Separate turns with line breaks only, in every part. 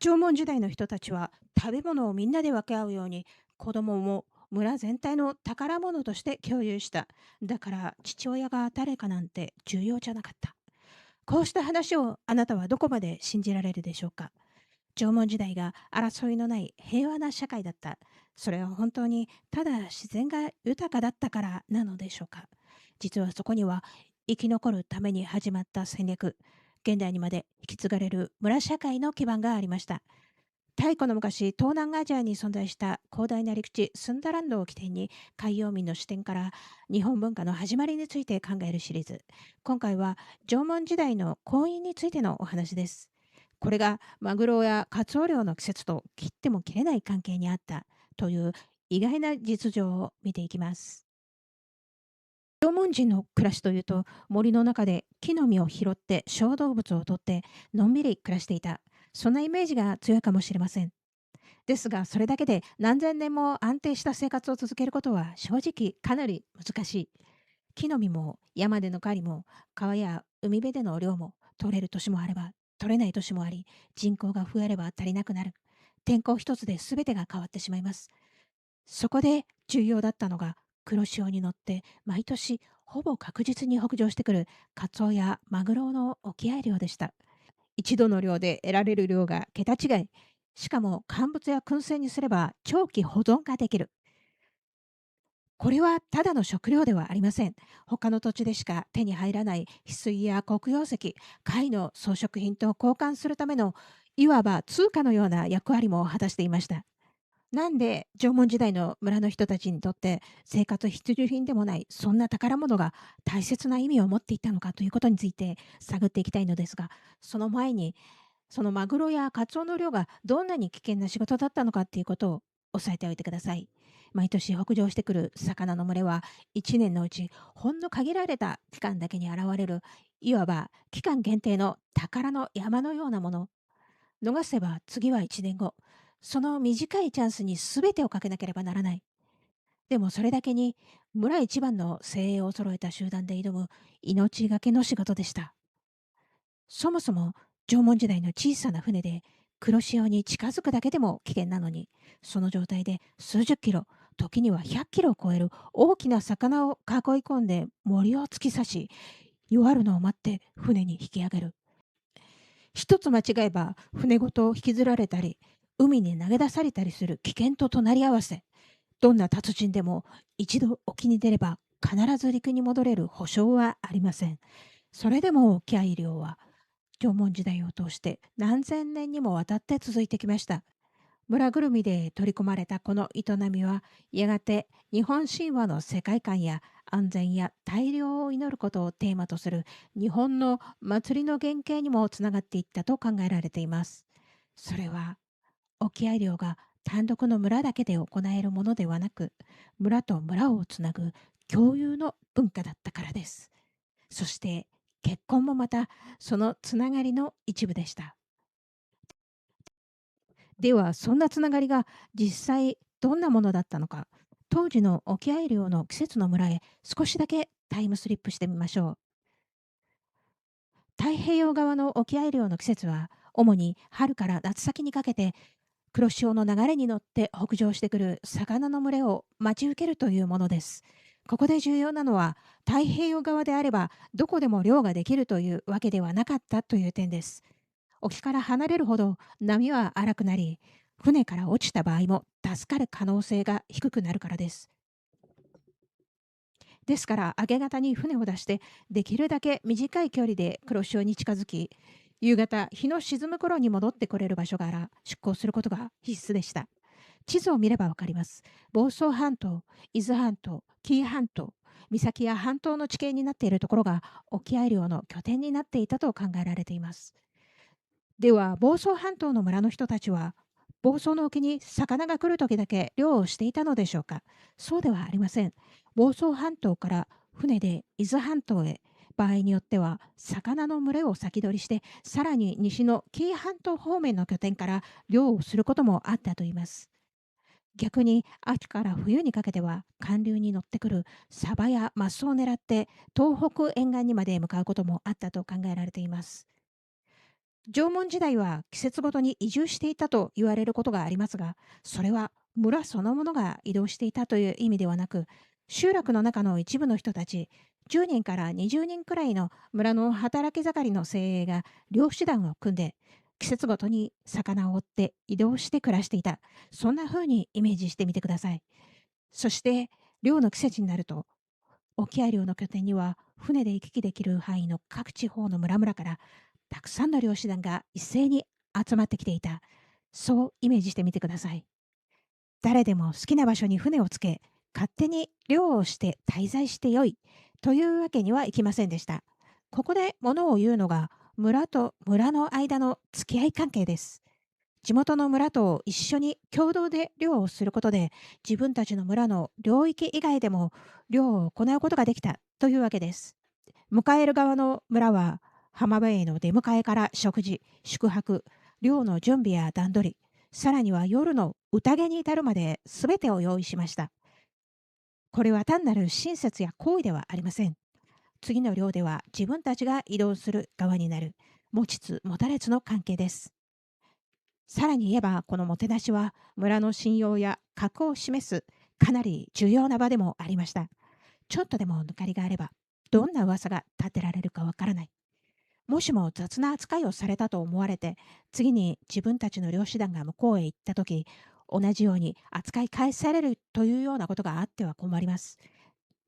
縄文時代の人たちは食べ物をみんなで分け合うように、子供も村全体の宝物として共有した。だから父親が誰かなんて重要じゃなかった。こうした話をあなたはどこまで信じられるでしょうか？縄文時代が争いのない平和な社会だった。それは本当にただ自然が豊かだったからなのでしょうか？実はそこには生き残るために始まった戦略、現代にまで引き継がれる村社会の基盤がありました。太古の昔、東南アジアに存在した広大な陸地、スンダランドを起点に、海洋民の視点から日本文化の始まりについて考えるシリーズ。今回は縄文時代の婚姻についてのお話です。これがマグロやカツオ漁の季節と切っても切れない関係にあったという意外な実情を見ていきます。縄文人の暮らしというと、森の中で木の実を拾って小動物を取ってのんびり暮らしていた。そんなイメージが強いかもしれません。ですが、それだけで何千年も安定した生活を続けることは正直かなり難しい。木の実も山での狩りも川や海辺での漁も取れる年もあれば取れない年もあり、人口が増えれば足りなくなる。天候一つで全てが変わってしまいます。そこで重要だったのが、黒潮に乗って毎年ほぼ確実に北上してくるカツオやマグロの沖合漁でした。一度の漁で得られる量が桁違い。しかも乾物や燻製にすれば長期保存ができる。これはただの食料ではありません。他の土地でしか手に入らない翡翠や黒曜石、貝の装飾品と交換するための、いわば通貨のような役割も果たしていました。なんで縄文時代の村の人たちにとって生活必需品でもないそんな宝物が大切な意味を持っていたのかということについて探っていきたいのですが、その前に、そのマグロやカツオの漁がどんなに危険な仕事だったのかっていうことを押さえておいてください。毎年北上してくる魚の群れは、1年のうちほんの限られた期間だけに現れる、いわば期間限定の宝の山のようなもの。逃せば次は1年後。その短いチャンスに全てをかけなければならない。でもそれだけに村一番の精鋭を揃えた集団で挑む命がけの仕事でした。そもそも縄文時代の小さな船で黒潮に近づくだけでも危険なのに、その状態で数十キロ、時には100キロを超える大きな魚を囲い込んで森を突き刺し、弱るのを待って船に引き上げる。一つ間違えば船ごと引きずられたり、海に投げ出されたりする危険と隣り合わせ。どんな達人でも一度沖に出れば必ず陸に戻れる保証はありません。それでも沖合漁は縄文時代を通して何千年にもわたって続いてきました。村ぐるみで取り込まれたこの営みは、やがて日本神話の世界観や安全や大量を祈ることをテーマとする日本の祭りの原型にもつながっていったと考えられています。それは、沖合漁が単独の村だけで行えるものではなく、村と村をつなぐ共有の文化だったからです。そして結婚もまたそのつながりの一部でした。では、そんなつながりが実際どんなものだったのか、当時の沖合漁の季節の村へ少しだけタイムスリップしてみましょう。太平洋側の沖合漁の季節は、主に春から夏先にかけて、黒潮の流れに乗って北上してくる魚の群れを待ち受けるというものです。ここで重要なのは、太平洋側であればどこでも漁ができるというわけではなかったという点です。沖から離れるほど波は荒くなり、船から落ちた場合も助かる可能性が低くなるからです。ですから明け方に船を出して、できるだけ短い距離で黒潮に近づき、夕方日の沈む頃に戻ってこれる場所から出港することが必須でした。地図を見ればわかります。房総半島、伊豆半島、紀伊半島、岬や半島の地形になっているところが沖合漁の拠点になっていたと考えられています。では、房総半島の村の人たちは、房総の沖に魚が来る時だけ漁をしていたのでしょうか？そうではありません。房総半島から船で伊豆半島へ、場合によっては魚の群れを先取りして、さらに西の紀伊半島方面の拠点から漁をすることもあったといいます。逆に秋から冬にかけては寒流に乗ってくるサバやマスを狙って東北沿岸にまで向かうこともあったと考えられています。縄文時代は季節ごとに移住していたと言われることがありますが、それは村そのものが移動していたという意味ではなく、集落の中の一部の人たち、10人から20人くらいの村の働き盛りの精鋭が漁師団を組んで、季節ごとに魚を追って移動して暮らしていた。そんな風にイメージしてみてください。そして、漁の季節になると、沖合漁の拠点には船で行き来できる範囲の各地方の村々からたくさんの漁師団が一斉に集まってきていた。そうイメージしてみてください。誰でも好きな場所に船をつけ、勝手に漁をして滞在してよいというわけにはいきませんでした。ここで物を言うのが村と村の間の付き合い関係です。地元の村と一緒に共同で漁をすることで、自分たちの村の領域以外でも漁を行うことができたというわけです。迎える側の村は、浜辺への出迎えから食事、宿泊、漁の準備や段取り、さらには夜の宴に至るまで全てを用意しました。これは単なる親切や行為ではありません。次の漁では自分たちが移動する側になる、持ちつ持たれつの関係です。さらに言えば、このもてなしは村の信用や格を示すかなり重要な場でもありました。ちょっとでも抜かりがあれば、どんな噂が立てられるかわからない。もしも雑な扱いをされたと思われて、次に自分たちの漁師団が向こうへ行った時、同じように扱い返されるというようなことがあっては困ります。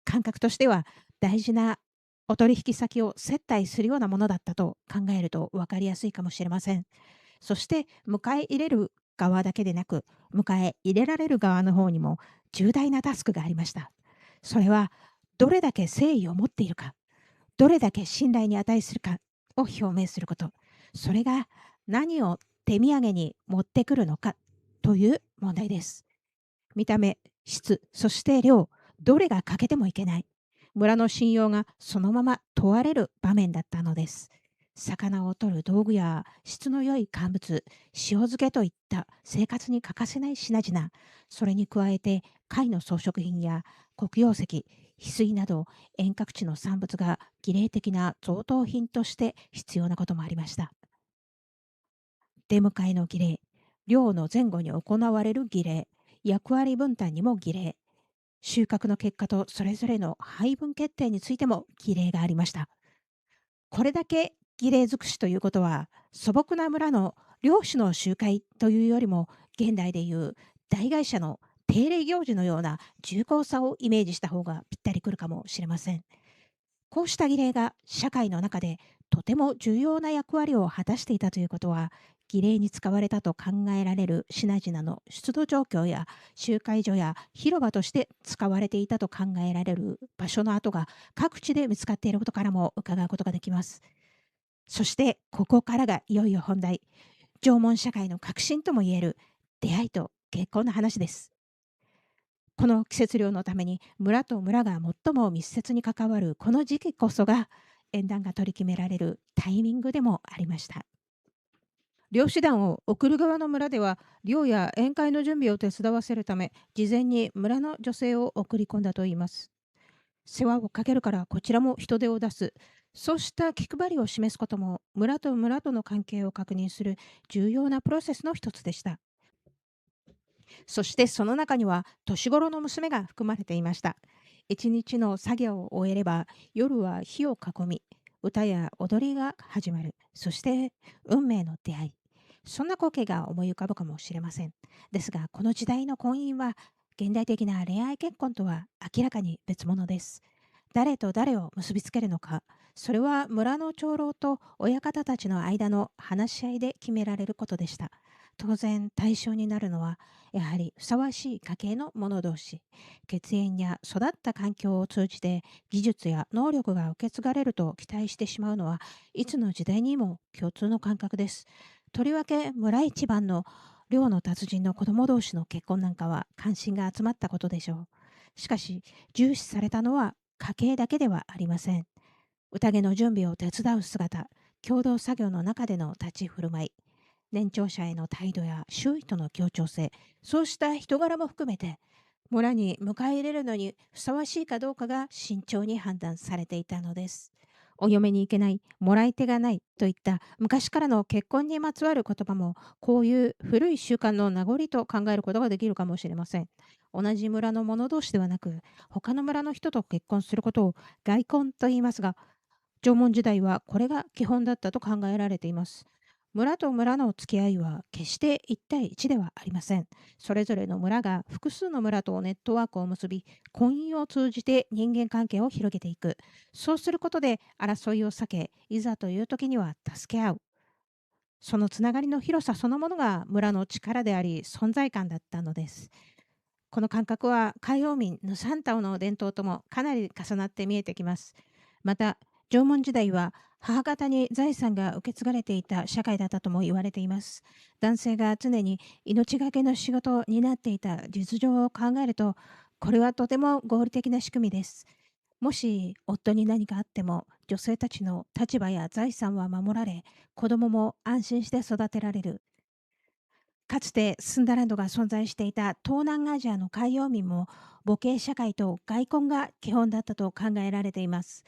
感覚としては、大事なお取引先を接待するようなものだったと考えると分かりやすいかもしれません。そして迎え入れる側だけでなく、迎え入れられる側の方にも重大なタスクがありました。それは、どれだけ誠意を持っているか、どれだけ信頼に値するかを表明すること。それが何を手土産に持ってくるのかという問題です。見た目、質、そして量、どれが欠けてもいけない。村の信用がそのまま問われる場面だったのです。魚を取る道具や質の良い乾物、塩漬けといった生活に欠かせない品々、それに加えて貝の装飾品や黒曜石、翡翠など遠隔地の産物が儀礼的な贈答品として必要なこともありました。出迎えの儀礼、漁の前後に行われる儀礼、役割分担にも儀礼、収穫の結果とそれぞれの配分決定についても儀礼がありました。これだけ儀礼尽くしということは、素朴な村の漁師の集会というよりも、現代でいう大会社の定例行事のような重厚さをイメージした方がぴったりくるかもしれません。こうした儀礼が社会の中でとても重要な役割を果たしていたということは、儀礼に使われたと考えられる品々の出土状況や集会所や広場として使われていたと考えられる場所の跡が各地で見つかっていることからも伺うことができます。そしてここからがいよいよ本題、縄文社会の革新ともいえる出会いと結婚の話です。この季節漁のために村と村が最も密接に関わるこの時期こそが、縁談が取り決められるタイミングでもありました。漁師団を送る側の村では、漁や宴会の準備を手伝わせるため、事前に村の女性を送り込んだといいます。世話をかけるからこちらも人手を出す。そうした気配りを示すことも、村と村との関係を確認する重要なプロセスの一つでした。そしてその中には年頃の娘が含まれていました。一日の作業を終えれば、夜は火を囲み、歌や踊りが始まる。そして運命の出会い。そんな光景が思い浮かぶかもしれません。ですが、この時代の婚姻は現代的な恋愛結婚とは明らかに別物です。誰と誰を結びつけるのか、それは村の長老と親方たちの間の話し合いで決められることでした。当然対象になるのは、やはりふさわしい家系の者同士。血縁や育った環境を通じて技術や能力が受け継がれると期待してしまうのは、いつの時代にも共通の感覚です。とりわけ村一番の漁の達人の子供同士の結婚なんかは関心が集まったことでしょう。しかし、重視されたのは家計だけではありません。宴の準備を手伝う姿、共同作業の中での立ち振る舞い、年長者への態度や周囲との協調性、そうした人柄も含めて、村に迎え入れるのにふさわしいかどうかが慎重に判断されていたのです。お嫁に行けない、もらい手がないといった昔からの結婚にまつわる言葉も、こういう古い習慣の名残と考えることができるかもしれません。同じ村の者同士ではなく、他の村の人と結婚することを外婚と言いますが、縄文時代はこれが基本だったと考えられています。村と村の付き合いは決して1対1ではありません。それぞれの村が複数の村とネットワークを結び、婚姻を通じて人間関係を広げていく。そうすることで争いを避け、いざという時には助け合う。そのつながりの広さそのものが村の力であり、存在感だったのです。この感覚は海洋民ヌサンタオの伝統ともかなり重なって見えてきます。また、縄文時代は母方に財産が受け継がれていた社会だったとも言われています。男性が常に命がけの仕事を担っていた実情を考えると、これはとても合理的な仕組みです。もし夫に何かあっても、女性たちの立場や財産は守られ、子供も安心して育てられる。かつてスンダランドが存在していた東南アジアの海洋民も母系社会と外婚が基本だったと考えられています。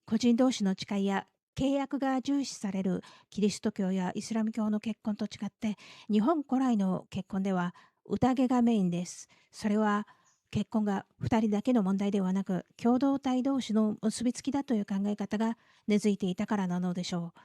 個人同士の誓いや契約が重視されるキリスト教やイスラム教の結婚と違って、日本古来の結婚では宴がメインです。それは結婚が2人だけの問題ではなく、共同体同士の結びつきだという考え方が根付いていたからなのでしょう。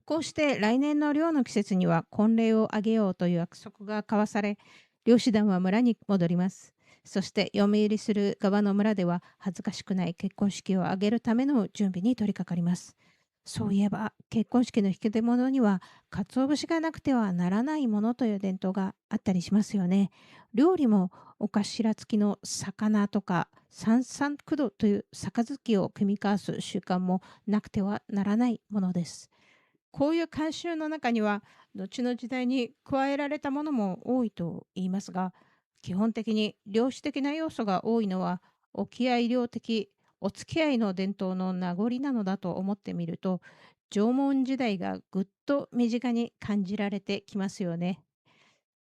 こうして来年の漁の季節には婚礼を挙げようという約束が交わされ、漁師団は村に戻ります。そして嫁入りする側の村では恥ずかしくない結婚式を挙げるための準備に取り掛かります。そういえば結婚式の引き出物には鰹節がなくてはならないものという伝統があったりしますよね。料理もお頭付きの魚とか三三九度という杯を組み交わす習慣もなくてはならないものです。こういう慣習の中には、後の時代に加えられたものも多いと言いますが、基本的に量子的な要素が多いのは、沖合量的お付き合いの伝統の名残なのだと思ってみると、縄文時代がぐっと身近に感じられてきますよね。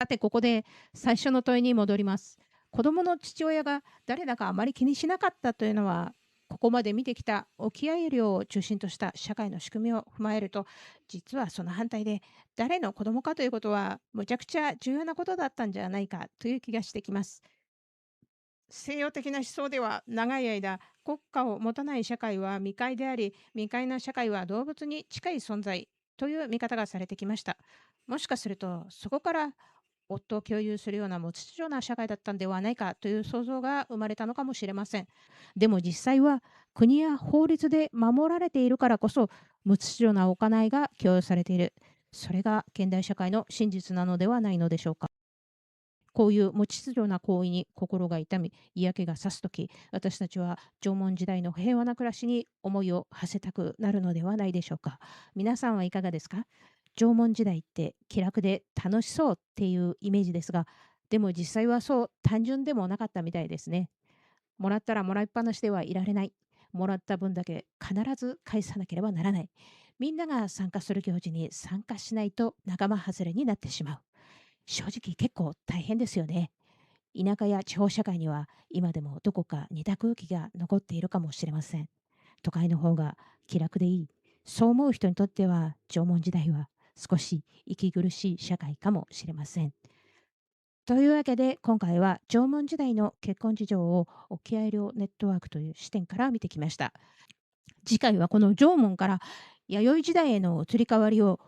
さて、ここで最初の問いに戻ります。子供の父親が誰だかあまり気にしなかったというのは、ここまで見てきた沖合漁を中心とした社会の仕組みを踏まえると、実はその反対で、誰の子供かということは、むちゃくちゃ重要なことだったんじゃないかという気がしてきます。西洋的な思想では、長い間、国家を持たない社会は未開であり、未開な社会は動物に近い存在という見方がされてきました。もしかすると、そこから夫を共有するような無秩序な社会だったんではないかという想像が生まれたのかもしれません。でも実際は国や法律で守られているからこそ、無秩序な行いが許容されている。それが現代社会の真実なのではないのでしょうか。こういう無秩序な行為に心が痛み、嫌気がさすとき、私たちは縄文時代の平和な暮らしに思いを馳せたくなるのではないでしょうか。皆さんはいかがですか？縄文時代って気楽で楽しそうっていうイメージですが、でも実際はそう単純でもなかったみたいですね。もらったらもらいっぱなしではいられない。もらった分だけ必ず返さなければならない。みんなが参加する行事に参加しないと仲間外れになってしまう。正直結構大変ですよね。田舎や地方社会には今でもどこか似た空気が残っているかもしれません。都会の方が気楽でいい。そう思う人にとっては縄文時代は少し息苦しい社会かもしれません。というわけで今回は縄文時代の結婚事情を沖合寮ネットワークという視点から見てきました。次回はこの縄文から弥生時代への移り変わりを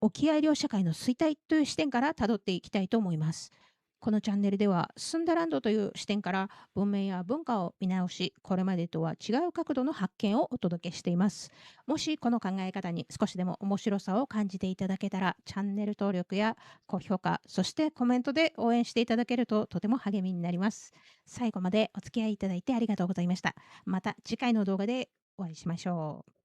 沖合寮社会の衰退という視点からたどっていきたいと思います。このチャンネルではスンダランドという視点から文明や文化を見直し、これまでとは違う角度の発見をお届けしています。もしこの考え方に少しでも面白さを感じていただけたら、チャンネル登録や高評価、そしてコメントで応援していただけるととても励みになります。最後までお付き合いいただいてありがとうございました。また次回の動画でお会いしましょう。